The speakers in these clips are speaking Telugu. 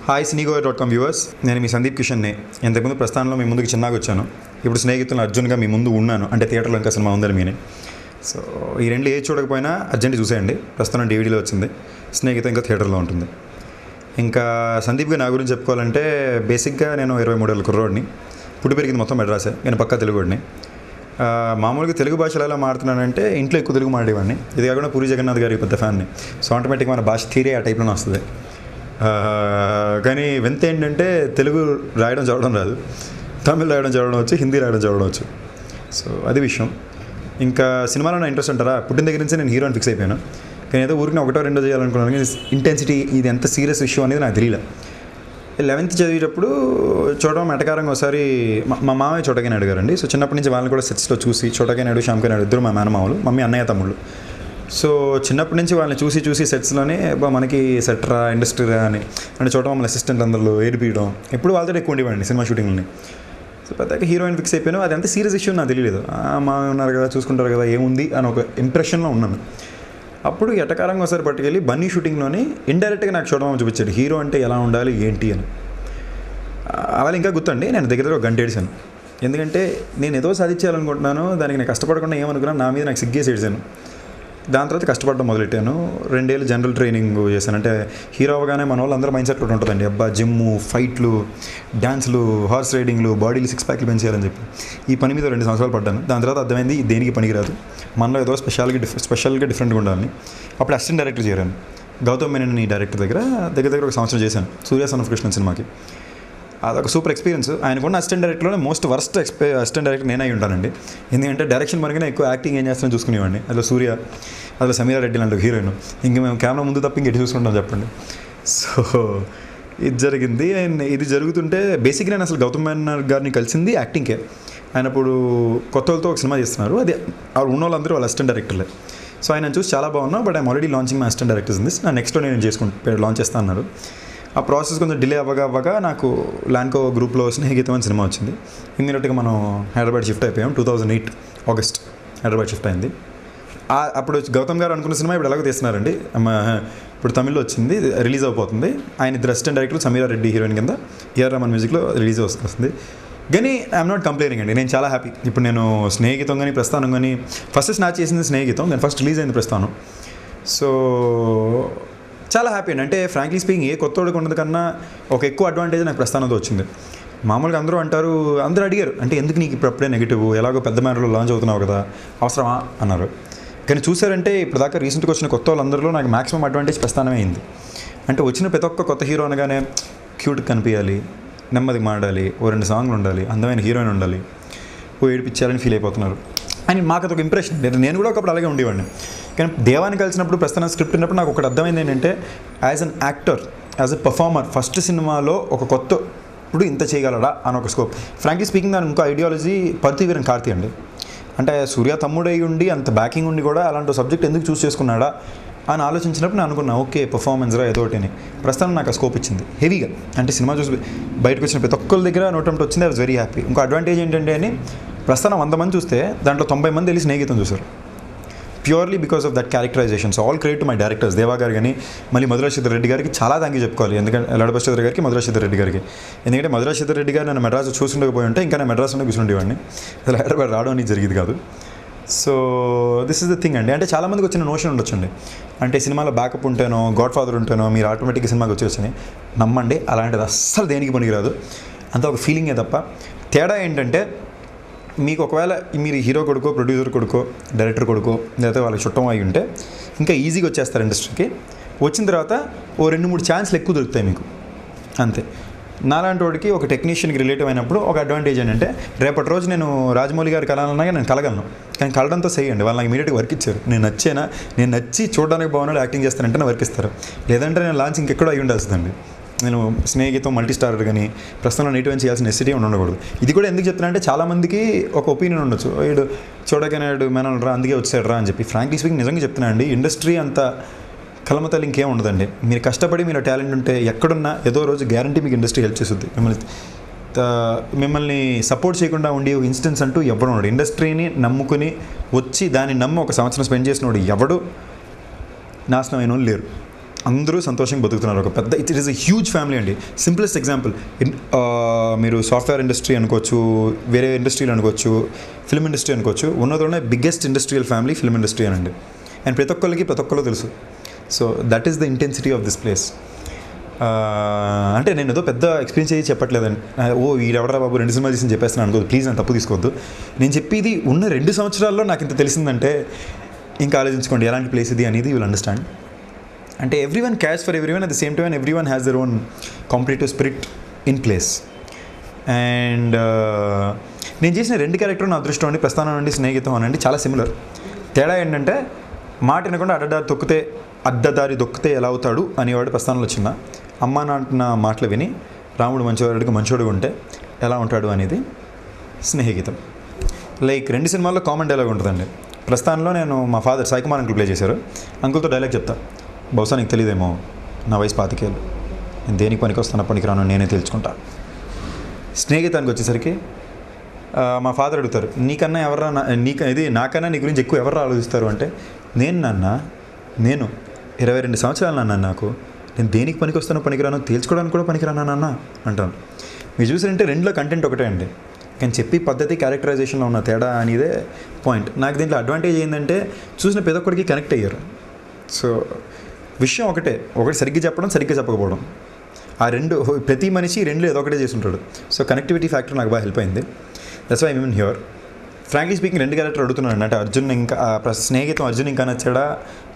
హాయ్ సినీగోయర్.com వ్యూవర్స్, నేను మీ సందీప్ కిషన్ని. ఇంతకుముందు ప్రస్థానంలో మీ ముందుకు చిన్నగా వచ్చాను. ఇప్పుడు స్నేహితులను అర్జున్గా మీ ముందు ఉన్నాను. అంటే థియేటర్లో ఇంకా సినిమా ఉందని మీనే. సో ఈ రెండు ఏది చూడకపోయినా అర్జెంట్ చూసేయండి. ప్రస్తుతం డివిడీలో వచ్చింది. స్నేహితులు ఇంకా థియేటర్లో ఉంటుంది. ఇంకా సందీప్గా నా గురించి చెప్పుకోవాలంటే బేసిక్గా నేను 23 ఏళ్ళ కుర్రోడిని. పుట్టి పెరిగింది మొత్తం మెడ్రాసే. నేను పక్కా తెలుగుడిని. మామూలుగా తెలుగు భాషలో ఎలా మాడుతున్నానంటే ఇంట్లో ఎక్కువ తెలుగు మాడేవాడిని. ఇది కాకుండా పూరి జగన్నాథ్ గారికి పెద్ద ఫ్యాన్ని. సో ఆటోమేటిక్గా మన భాష తీరే ఆ టైప్లోనే వస్తుంది. కానీ వింత ఏంటంటే తెలుగు రాయడం చదవడం రాదు, తమిళ్ రాయడం చదవడం వచ్చు, హిందీ రాయడం చదవడం వచ్చు. సో అది విషయం. ఇంకా సినిమాలో నా ఇంట్రెస్ట్ అంటారా, పుట్టిన దగ్గర నుంచి నేను హీరో అని ఫిక్స్ అయిపోయాను. కానీ ఏదో ఊరికి ఒకటో రెండో చేయాలనుకున్నాను. కానీ ఇంటెన్సిటీ ఇది ఎంత సీరియస్ ఇష్యూ అనేది నాకు తెలియలే. 11th చదివేటప్పుడు చూడడం ఎటకారంగా ఒకసారి మా మామయ్య చోటగా నాయుడు గారండి. సో చిన్నప్పటి నుంచి వాళ్ళని కూడా సెట్స్లో చూసి, చోటగా నాయుడు, శ్యామ్కా నాయుడు ఇద్దరు మా మేనమామలు, మమ్మీ అన్నయ్య తమ్ముళ్ళు. సో చిన్నప్పటి నుంచి వాళ్ళని చూసి సెట్స్లోనే మనకి సెట్రా ఇండస్ట్రీరా అని అంటే చోట మమ్మల్ని అసిస్టెంట్ అందరిలో ఏడిపియడం, ఎప్పుడు వాళ్ళతో ఎక్కువ ఉండేవాడిని సినిమా షూటింగ్ని. సో పెద్దగా హీరోయిన్ ఫిక్స్ అయిపోయాను. అది ఎంత సీరియస్ ఇష్యూ నాకు తెలియలేదు. మా ఉన్నారు కదా, చూసుకుంటారు కదా, ఏముంది అని ఒక ఇంప్రెషన్లో ఉన్నాను. అప్పుడు ఎటకారంగా ఒకసారి పట్టుకెళ్ళి బన్నీ షూటింగ్లోని ఇండైరెక్ట్గా నాకు చూడడం చూపించాడు, హీరో అంటే ఎలా ఉండాలి ఏంటి అని. అలా ఇంకా గుర్తండి, నేను దగ్గర ఒక గంట ఏడిశాను. ఎందుకంటే నేను ఏదో సాధించాలనుకుంటున్నాను, దానికి నేను కష్టపడకుండా ఏమనుకున్నాను, నా మీద నాకు సిగ్గేసి ఏడిశాను. దాని తర్వాత కష్టపడడం మొదలెట్టాను. 2 ఏళ్ళు జనరల్ ట్రైనింగ్ చేశాను. అంటే హీరో అవగానే మన వాళ్ళు అందరూ మైండ్ సెట్ ఒకటి ఉంటుందండి, అబ్బా జిమ్ము, ఫైట్లు, డ్యాన్స్లు, హార్స్ రైడింగ్లు, బాడీలు 6 ప్యాక్లు పెంచేయాలని చెప్పి ఈ పని మీద 2 సంవత్సరాలు పడ్డాను. దాని తర్వాత అర్థమైంది దేనికి పనికిరాదు, మనలో ఏదో స్పెషల్గా డిఫరెంట్గా ఉండాలని. అప్పుడు అసిస్టెంట్ డైరెక్టర్ చేరాను గౌతమ్ మేనన్ డైరెక్టర్ దగ్గర 1 సంవత్సరం చేశాను సూర్య సన్ ఆఫ్ కృష్ణ సినిమాకి. అదొక సూపర్ ఎక్స్పీరియన్స్. ఆయనకున్న అసిస్టెంట్ డైరెక్టర్లోనే మోస్ట్ వర్స్ట్ అసిస్టెంట్ డైరెక్టర్ నేనే ఉంటానండి. ఎందుకంటే డైరెక్షన్ మనకనే ఎక్కువ యాక్టింగ్ ఏం చేస్తానో చూసుకునేవాడిని. అందులో సూర్య, అందులో సమీరా రెడ్డి లాంటి హీరోయిన్. ఇంక మేము కెమెరా ముందు తప్ప ఇంకెటు చూసుకుంటాం చెప్పండి. సో ఇది జరిగింది. ఇది జరుగుతుంటే బేసిక్గా నేను అసలు గౌతమ్ మేనన్ గారిని కలిసింది యాక్టింగ్కే. ఆయన ఇప్పుడు కొత్త వాళ్ళతో ఒక సినిమా చేస్తున్నారు. అది ఉన్న వాళ్ళందరూ వాళ్ళ అసిస్టెంట్ డైరెక్టర్లే. సో ఆయన చూసి చాలా బాగున్నా, but I'm already launching my assistant directors in this. నా నెక్స్ట్లో నేను లాంచ్ చేస్తాను అన్నారు. ఆ ప్రాసెస్ కొంచెం డిలే అవ్వగా నాకు ల్యాంకో గ్రూప్లో స్నేహితం అని సినిమా వచ్చింది. ఇమ్మీడియట్గా మనం హైదరాబాద్ షిఫ్ట్ అయిపోయాం. 2008 ఆగస్ట్ హైదరాబాద్ షిఫ్ట్ అయింది. అప్పుడు గౌతమ్ గారు అనుకున్న సినిమా ఇప్పుడు ఎలాగో తీస్తున్నారండి. ఇప్పుడు తమిళ్లో వచ్చింది, రిలీజ్ అయిపోతుంది. ఆయన ఇద్దరు అసిస్టెంట్ డైరెక్టర్లు, సమీరా రెడ్డి హీరోయిన్ కింద, ఏఆర్ రమన్ మ్యూజిక్లో రిలీజ్ వస్తుంది. కానీ ఐఎమ్ నాట్ కంప్లైనింగ్ అండి, నేను చాలా హ్యాపీ. ఇప్పుడు నేను స్నేహితం కానీ ప్రస్థానం కానీ ఫస్ట్ స్టార్ట్ చేసింది స్నేహితం, కానీ ఫస్ట్ రిలీజ్ అయింది ప్రస్థానం. సో చాలా హ్యాపీ అండి. అంటే ఫ్రాంక్లీ స్పీకింగ్ ఏ కొత్తోడికి ఉన్నది కన్నా ఒక ఎక్కువ అడ్వాంటేజ్ నాకు ప్రస్థానంతో వచ్చింది. మామూలుగా అందరూ అడిగారు, అంటే ఎందుకు నీకు ఇప్పుడు అప్పుడే నెగిటివ్, ఎలాగో పెద్ద మేరలో లాంచ్ అవుతున్నావు కదా, అవసరమా అన్నారు. కానీ చూసారంటే ఇప్పుడు దాకా రీసెంట్గా వచ్చిన కొత్త వాళ్ళందరిలో నాకు మ్యాక్సిమం అడ్వాంటేజ్ ప్రస్థానమే అయింది. అంటే వచ్చిన ప్రతి ఒక్క కొత్త హీరో అనగానే క్యూట్గా కనిపించాలి, నెమ్మదిగా మాడాలి, 2 సాంగ్లు ఉండాలి, అందమైన హీరోయిన్ ఉండాలి, ఏడిపించాలని ఫీల్ అయిపోతున్నారు అని మాకు అదొక ఇంప్రెషన్. నేను కూడా ఒకప్పుడు అలాగే ఉండేవాడిని. కానీ దేవాన్ని కలిసినప్పుడు ప్రస్తుతం స్క్రిప్ట్ ఉన్నప్పుడు నాకు ఒకటి అర్థమైంది ఏంటంటే, as an actor, as a performer, first సినిమాలో ఒక కొత్త ఇప్పుడు ఇంత చేయగలడా అని ఒక స్కోప్. ఫ్రాంక్లీ స్పీకింగ్ దాని ఇంకో ఐడియాలజీ పృథ్వీవీరన్ కార్తీ అండి. అంటే సూర్య తమ్ముడై ఉండి అంత బ్యాకింగ్ ఉండి కూడా అలాంటి సబ్జెక్ట్ ఎందుకు చూస్ చేసుకున్నాడా అని ఆలోచించినప్పుడు నేను అనుకున్నా, ఓకే పర్ఫార్మెన్స్ రా ఏదో ఒకటి అని. ప్రస్తుతం నాకు ఆ స్కోప్ ఇచ్చింది హెవీగా. అంటే సినిమా చూసి బయటకు వచ్చిన ప్రతి ఒక్కరి దగ్గర నోటంటే వచ్చింది. I was very happy. ఇంకో అడ్వాంటేజ్ ఏంటంటే అని ప్రస్తుతం 100 మంది చూస్తే దాంట్లో 90 మంది వెళ్ళి స్నేహితం చూశారు, purely because of that characterization. So all credit to my directors, Deva garu కానీ, మళ్ళీ మధురాశ్రీధర్ రెడ్డి గారికి చాలా థ్యాంక్ యూ చెప్పుకోవాలి. ఎందుకంటే లడపశ్రీధర్ గారికి, మధురాశ్రీధర్ రెడ్డి గారికి. ఎందుకంటే మధురాశ్రీధర్ రెడ్డి గారు నన్ను మెడ్రాస్ చూసుకుండకపోయి ఉంటే ఇంకా నేను మెడ్రాస్లోనే కూర్చుండేవాడిని, అసలు హైదరాబాద్ రావడం అనేది జరిగింది కాదు. So this is the thing అండి. అంటే చాలామందికి వచ్చిన నోషన్ ఉండొచ్చండి, అంటే సినిమాలో బ్యాకప్ ఉంటేనో, గాడ్ ఫాదర్ ఉంటేనో మీరు ఆటోమేటిక్గా సినిమాకి వచ్చేసని. నమ్మండి, అలాంటిది అస్సలు దేనికి పనికిరాదు. అంతా ఒక ఫీలింగే తప్ప. తేడా ఏంటంటే, మీకు ఒకవేళ మీరు హీరో కొడుకో, ప్రొడ్యూసర్ కొడుకో, డైరెక్టర్ కొడుకో, లేకపోతే వాళ్ళకి చుట్టం అయి ఉంటే ఇంకా ఈజీగా వచ్చేస్తారు ఇండస్ట్రీకి. వచ్చిన తర్వాత 2-3 ఛాన్స్లు ఎక్కువ దొరుకుతాయి మీకు, అంతే. నాలాంటి వాడికి ఒక టెక్నీషియన్కి రిలేటివ్ అయినప్పుడు ఒక అడ్వాంటేజ్ ఏంటంటే, రేపటి రోజు నేను రాజమౌళి గారు కలాలన్నా నేను కలగలను, కానీ కలడంతో చేయండి. వాళ్ళు నాకు ఇమీడియట్గా వర్క్ ఇచ్చారు. నేను నచ్చి చూడడానికి బాగున్నాడు, యాక్టింగ్ చేస్తానంటే నా వర్క్ ఇస్తారు. లేదంటే నేను లాంచ్ ఇంకెక్కడో అయ్యి ఉండాల్సిందండి. నేను స్నేహితం మల్టీ స్టారర్ కానీ ప్రస్తుతం నెగిటివ్ చేయాల్సిన నెసిటీ ఉండకూడదు. ఇది కూడా ఎందుకు చెప్తున్నా అంటే, చాలామందికి ఒక ఒపీనియన్ ఉండొచ్చు, వీడు చూడకనాడు మేనల్ రా అందుకే వచ్చాడు రా అని చెప్పి. ఫ్రాంక్లీ స్పీకింగ్ నిజంగా చెప్తున్నా అండి, ఇండస్ట్రీ అంత కలమతలు ఇంకేం ఉండదండి. మీరు కష్టపడి మీరు టాలెంట్ ఉంటే ఎక్కడున్నా ఏదో రోజు గ్యారంటీ మీకు ఇండస్ట్రీ హెల్ప్ చేస్తుంది. మిమ్మల్ని సపోర్ట్ చేయకుండా ఉండే ఇన్స్టెన్స్ అంటూ ఎవడు ఉన్నాడు. ఇండస్ట్రీని నమ్ముకుని వచ్చి దాన్ని నమ్మి 1 సంవత్సరం స్పెండ్ చేసినోడు ఎవడు నాశనం అయిన లేరు. అందరూ సంతోషంగా బతుకుతున్నారు. ఒక పెద్ద it is a huge family అండి. సింప్లెస్ట్ ఎగ్జాంపుల్, మీరు సాఫ్ట్వేర్ ఇండస్ట్రీ అనుకోవచ్చు, వేరే ఇండస్ట్రీలు అనుకోవచ్చు, ఫిల్మ్ ఇండస్ట్రీ అనుకోవచ్చు, ఉన్నదోనే biggest industrial family film industry అనండి. అండ్ ప్రతి ఒక్కరు తెలుసు. So that is the intensity of this place. అంటే నేను ఏదో పెద్ద ఎక్స్పీరియన్స్ అయ్యి చెప్పట్లేదండి. వీడెవడరా బాబు 2 సినిమాలు తీసి చెప్పేస్తున్నాను అనుకోదు, ప్లీజ్ నన్ను తప్పు తీసుకోవద్దు. నేను చెప్పేది ఉన్న 2 సంవత్సరాల్లో నాకు ఇంత తెలిసిందంటే ఇంకా ఆలోచించుకోండి ఎలాంటి ప్లేస్ ఇది అనేది యూ విల్ అండర్స్టాండ్. అంటే everyone cash for everyone, at the same time everyone has their own competitive spirit in place. And నేను చేసిన 2 క్యారెక్టర్ నా అదృష్టం అండి. ప్రస్థానం అండి, స్నేహితం అనండి, చాలా సిమిలర్. తేడా ఏంటంటే మాట వినకుండా అడ్డదారి దొక్కితే ఎలా అవుతాడు అనేవాడు ప్రస్థానంలో చిన్న. అమ్మ నాన్న మాటలు విని రాముడు మంచోడుగా ఉంటే ఎలా ఉంటాడు అనేది స్నేహితం. లైక్ 2 సినిమాల్లో కామన్ డైలాగ్ ఉంటుందండి. ప్రస్థానంలో నేను మా father Sai Kumar uncle play చేశారు. అంకుల్తో డైలాగ్ చెప్తా, బహుశా నీకు తెలియదేమో, నా వయసు 25 ఏళ్ళు, నేను దేనికి పనికిరాను నేనే తెలుసుకుంటా. స్నేహితానికి వచ్చేసరికి మా ఫాదర్ అడుగుతారు, నాకన్నా నీ గురించి ఎక్కువ ఎవరు ఆలోచిస్తారు అంటే, నేను 22 సంవత్సరాలు నాన్న, నేను దేనికి పనికిరాను తేల్చుకోవడానికి కూడా పనికిరానా నాన్న అంటాను. మీరు చూసారంటే 2లో కంటెంట్ ఒకటే అండి, కానీ చెప్పి పద్ధతి క్యారెక్టరైజేషన్లో ఉన్న తేడా అనేదే పాయింట్. నాకు దీంట్లో అడ్వాంటేజ్ ఏంటంటే చూసిన ప్రతి ఒక్కడికి కనెక్ట్ అయ్యారు. సో విషయం ఒకటి సరిగ్గా చెప్పడం, సరిగ్గా చెప్పకపోవడం, ఆ 2 ప్రతి మనిషి 2లో ఏదో ఒకటే చేసి ఉంటాడు. సో కనెక్టివిటీ ఫ్యాక్టర్ నాకు బాగా హెల్ప్ అయింది. That's why I mean here. Frankly speaking 2 character అడుగుతున్నాను అంటే అర్జున్ ఇంకా స్నేహితం అర్జున్ ఇంకా నచ్చాడా,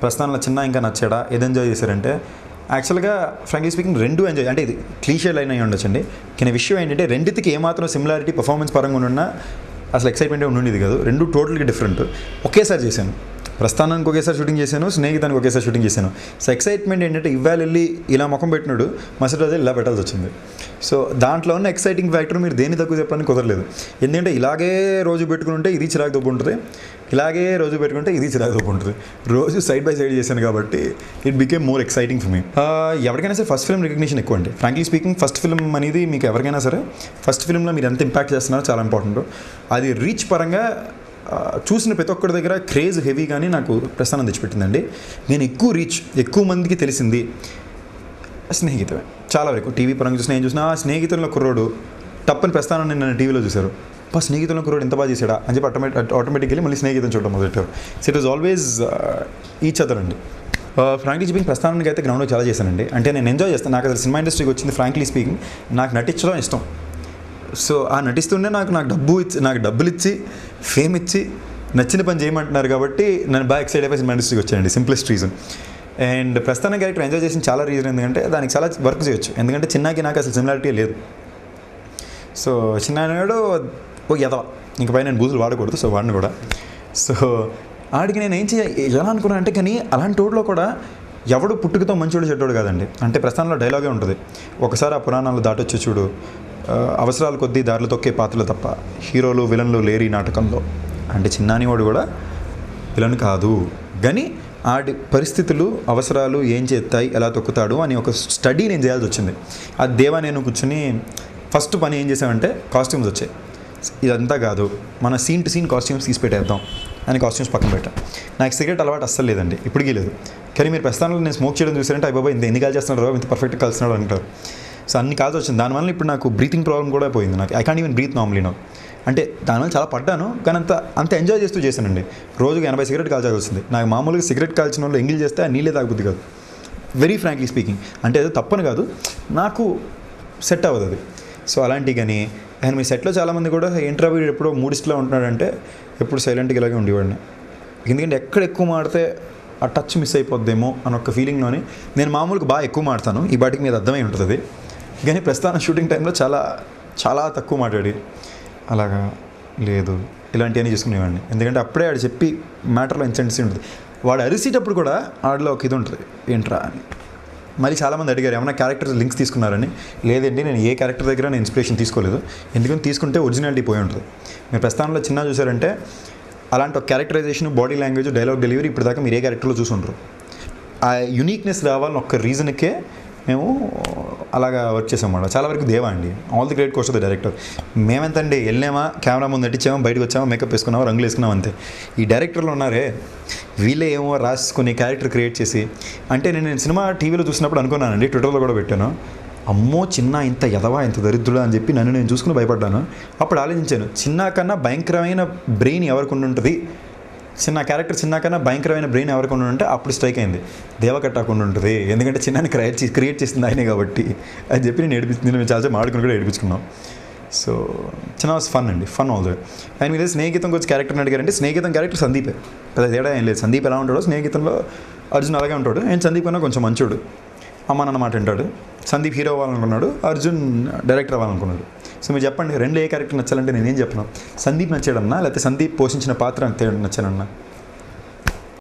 ప్రస్థానంలో చిన్న ఇంకా నచ్చాడా, ఏది ఎంజాయ్ చేశారంటే యాక్చువల్గా ఫ్రాంక్లీ స్పీకింగ్ 2 ఎంజాయ్, అంటే ఇది క్లీషే లైన్ అయ్యి ఉండొచ్చండి. కానీ విషయం ఏంటంటే 2కి ఏమాత్రం సిమిలారిటీ పర్ఫార్మెన్స్ పరంగా ఉన్నా అసలు ఎక్సైట్మెంట్ ఉండేది కాదు. 2 టోటల్గా డిఫరెంట్. ఒకేసారి చేశాను, ప్రస్థానానికి ఒకేసారి షూటింగ్ చేశాను, స్నేహితానికి ఒకేసారి షూటింగ్ చేశాను. సో ఎక్సైట్మెంట్ ఏంటంటే ఇవాళ వెళ్ళి ఇలా ముఖం పెట్టినాడు, మరుసటి రోజు ఇలా పెట్టాల్సి వచ్చింది. సో దాంట్లో ఉన్న ఎక్సైటింగ్ ఫ్యాక్టర్ మీరు దేని తక్కువ చెప్పడానికి కుదరలేదు. ఎందుకంటే ఇలాగే రోజు పెట్టుకుంటే ఇది చిరాకు దొబ్బు ఉంటుంది, ఇలాగే రోజు పెట్టుకుంటే ఇది చిరాకు దొబ్బు ఉంటుంది. రోజు సైడ్ బై సైడ్ చేశాను కాబట్టి it became more exciting for me. ఎవరికైనా సరే ఫస్ట్ ఫిల్మ్ రికగ్నిషన్ ఎక్కువ అండి. ఫ్రాంక్లీ స్పీకింగ్ ఫస్ట్ ఫిల్మ్ అనేది మీకు ఎవరికైనా సరే ఫస్ట్ ఫిల్మ్లో మీరు ఎంత ఇంపాక్ట్ చేస్తున్నారో చాలా ఇంపార్టెంట్. అది రీచ్ పరంగా చూసిన ప్రతి ఒక్కరి దగ్గర క్రేజ్ హెవీ కానీ నాకు ప్రస్థానం తెచ్చిపెట్టిందండి. నేను ఎక్కువ మందికి తెలిసింది స్నేహితమే. చాలా వరకు టీవీ పరంగా చూసిన ఏం చూసినా స్నేహితుల్లో కుర్రోడు తప్పని ప్రస్థానం నన్ను టీవీలో చూశారు, స్నేహితుల్లో కుర్రోడు ఎంత బాగా చేశాడా అని చెప్పి ఆటోమేటిక్గా మళ్ళీ స్నేహితులను చూడడం మొదలెట్టారు. So it was always each other అండి. ఫ్రాంక్లీ స్పీకింగ్ ప్రస్థానానికి అయితే గ్రౌండ్లో చాలా చేశానండి. అంటే నేను ఎంజాయ్ చేస్తాను. నాకు అసలు సినిమా ఇండస్ట్రీకి వచ్చింది ఫ్రాంక్లీ స్పీకింగ్ నాకు నటించడం ఇష్టం. సో ఆ నటిస్తుండే నాకు డబ్బులు ఇచ్చి ఫేమ్ ఇచ్చి నచ్చిన పని చేయమంటున్నారు కాబట్టి నన్ను బాగా ఎక్సైట్ అయిపోయి సినిమా ఇండస్ట్రీకి వచ్చానండి. Simplest reason. అండ్ ప్రస్థాన క్యారెక్టర్ ఎంజాయ్ చేసిన చాలా రీజన్ ఎందుకంటే దానికి చాలా వర్క్ చేయొచ్చు. ఎందుకంటే చిన్నకి నాకు అసలు సిమిలారిటీ లేదు. సో చిన్నాడు ఎదవ ఇంక పైన నేను బూజులు వాడకూడదు, సో వాడిని కూడా. సో ఆడికి నేను ఎలా అనుకున్నాను అంటే, కానీ అలాంటి వాడిలో కూడా ఎవడు పుట్టుకతో మంచోడు చెడ్డోడు కాదండి. అంటే ప్రస్థానంలో డైలాగే ఉంటుంది, ఒకసారి ఆ పురాణాలు దాటొచ్చి చూడు, అవసరాల కొద్దీ దారిలో తొక్కే పాత్రలు తప్ప హీరోలు విలన్లు లేరు ఈ నాటకంలో. అంటే చిన్నాని వాడు కూడా విలన్ కాదు, కానీ ఆడి పరిస్థితులు అవసరాలు ఏం చేస్తాయి, ఎలా తొక్కుతాడు అని ఒక స్టడీ నేను చేయాల్సి వచ్చింది. అది దేవా నేను కూర్చొని ఫస్ట్ పని ఏం చేసామంటే కాస్ట్యూమ్స్ వచ్చాయి. ఇదంతా కాదు, మన సీన్ టు సీన్ కాస్ట్యూమ్స్ తీసి పెట్టేద్దాం అని కాస్ట్యూమ్స్ పక్కన పెట్టాను. నాకు సిగరెట్ అలవాటు అస్సలు లేదండి, ఇప్పటికీ లేదు. కానీ మీరు ప్రస్థానంలో నేను స్మోక్ చేయడం చూసారంటే అయ్యబాబా ఎన్ని కాల్ చేస్తున్నాడు, ఇంత పర్ఫెక్ట్గా కలిసినాడు అంటారు. సో అన్ని కాల్స్ వచ్చింది. దానివల్ల ఇప్పుడు నాకు బ్రీతింగ్ ప్రాబ్లం కూడా పోయింది. నాకు I can't even breathe normally now. అంటే దానివల్ల చాలా పడ్డాను, కానీ అంత ఎంజాయ్ చేస్తూ చేశానండి. రోజుకి 80 సిగరెట్ కాల్చాల్సి వస్తుంది. నాకు మామూలుగా సిగరెట్ కాల్చిన వాళ్ళు ఎంగిల్ చేస్తే ఆ నీళ్ళే తాగబుద్ది కాదు. Very frankly speaking. అంటే ఏదో తప్పని కాదు, నాకు సెట్ అవ్వదు అది. సో అలాంటివి కానీ ఆయన మీ సెట్లో చాలామంది కూడా ఇంటర్వ్యూ ఎప్పుడో మూడిస్ట్లో ఉంటున్నాడంటే ఎప్పుడు సైలెంట్గా ఇలాగే ఉండేవాడిని. ఎందుకంటే ఎక్కడ ఎక్కువ మాడితే ఆ టచ్ మిస్ అయిపోద్దేమో అని ఒక ఫీలింగ్లోని నేను మామూలుగా బాగా ఎక్కువ మాడతాను, ఈ బాటికి మీద అర్థమై ఉంటుంది అది. కానీ ప్రస్తుతం షూటింగ్ టైంలో చాలా చాలా తక్కువ మాట్లాడి అలాగా లేదు ఇలాంటివన్నీ చేసుకునేవాడిని. ఎందుకంటే అప్పుడే ఆడు చెప్పి మ్యాటర్లో ఇన్సెంట్సీ ఉంటుంది. వాడు అరిసేటప్పుడు కూడా ఆడలో ఒక ఇది ఉంటుంది, ఏంట్రా అని. మళ్ళీ చాలామంది అడిగారు ఏమైనా క్యారెక్టర్ లింక్స్ తీసుకున్నారని. లేదండి, నేను ఏ క్యారెక్టర్ దగ్గర నేను ఇన్స్పిరేషన్ తీసుకోలేదు. ఎందుకంటే తీసుకుంటే ఒరిజినాలిటీ పోయి ఉంటుంది. మీరు ప్రస్థానంలో చిన్న చూసారంటే అలాంటి ఒక characterization, body language, dialogue delivery ఇప్పటిదాకా మీరు ఏ క్యారెక్టర్లో చూసుంటారు. ఆ యునీక్నెస్ రావాలని ఒక్క రీజన్కే మేము అలాగా వర్క్ చేసాం అన్నమాట. చాలా వరకు దేవా అండి, all the great coast of the director. మేమెంతండి వెళ్ళామా, కెమెరా ముందు నటించామా, బయటకు వచ్చామా, మేకప్ వేసుకున్నామా, రంగులు వేసుకున్నాం అంతే. ఈ డైరెక్టర్లు ఉన్నారే వీళ్ళే ఏమో రాసుకుని క్యారెక్టర్ క్రియేట్ చేసి, అంటే నేను సినిమా టీవీలో చూసినప్పుడు అనుకున్నానండి, ట్విట్టర్లో కూడా పెట్టాను, అమ్మో చిన్న ఇంత ఎదవా ఇంత దరిద్రుడా అని చెప్పి నన్ను నేను చూసుకుని భయపడ్డాను. అప్పుడు ఆలోచించాను, చిన్న కన్నా భయంకరమైన బ్రెయిన్ ఎవరికి ఉంటుంది, చిన్న క్యారెక్టర్ చిన్న కన్నా భయంకరమైన బ్రెయిన్ ఎవరికి ఉంటే అప్పుడు స్ట్రైక్ అయింది, దేవకట్టాకుండా ఉంటుంది. ఎందుకంటే చిన్నాన్ని క్రియేట్ చేసింది ఆయనే కాబట్టి అని చెప్పి నేను చాలా మాడుకుని కూడా ఏడిపించుకున్నాం. సో చిన్న వాస్ ఫన్ అండి, fun all the way. And మీరు స్నేహితం వచ్చి క్యారెక్టర్ని అడిగారంటే, స్నేహితం క్యారెక్టర్ సందీపే, పెద్ద తేడా ఏం లేదు. సందీప్ ఎలా ఉంటాడో స్నేహితంలో అర్జున్ అలాగే ఉంటాడు. అండ్ సందీప్ అన్న కొంచెం మంచోడు, అమ్మ నాన్న మాట వింటాడు. సందీప్ హీరో అవ్వాలనుకున్నాడు, అర్జున్ డైరెక్టర్ అవ్వాలనుకున్నాడు. సో మీరు చెప్పండి, రెండు ఏ క్యారెక్టర్ నచ్చాలంటే నేనేం చెప్పను, సందీప్ నచ్చాడన్నా లేకపోతే సందీప్ పోషించిన పాత్ర నచ్చాడన్నా?